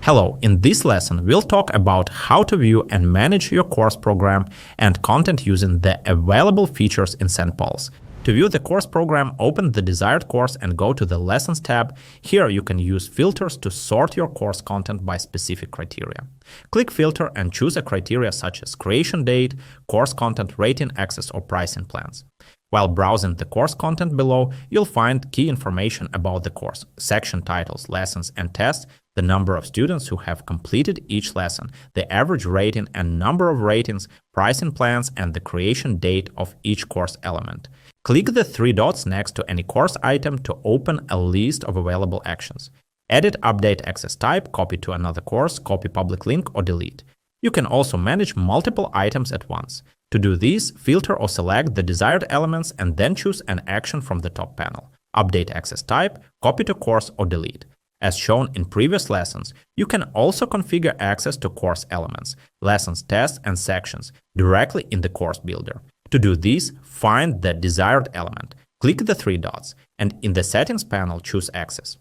Hello, in this lesson we'll talk about how to view and manage your course program and content using the available features in SendPulse. To view the course program, open the desired course and go to the Lessons tab. Here you can use filters to sort your course content by specific criteria. Click Filter and choose a criteria such as creation date, course content, rating, access, or pricing plans. While browsing the course content below, you'll find key information about the course, section titles, lessons, and tests, the number of students who have completed each lesson, the average rating and number of ratings, pricing plans, and the creation date of each course element. Click the three dots next to any course item to open a list of available actions. Edit, update access type, copy to another course, copy public link, or delete. You can also manage multiple items at once. To do this, filter or select the desired elements and then choose an action from the top panel. Update access type, copy to course, or delete. As shown in previous lessons, you can also configure access to course elements, lessons, tests, and sections directly in the course builder. To do this, find the desired element, click the three dots, and in the Settings panel choose Access.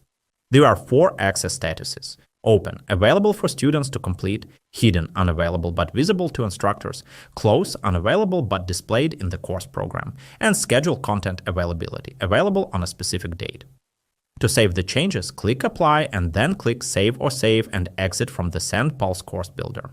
There are four access statuses: Open, available for students to complete; Hidden, unavailable but visible to instructors; Close, unavailable but displayed in the course program; and Schedule content availability, available on a specific date. To save the changes, click Apply and then click Save or Save and exit from the SendPulse course builder.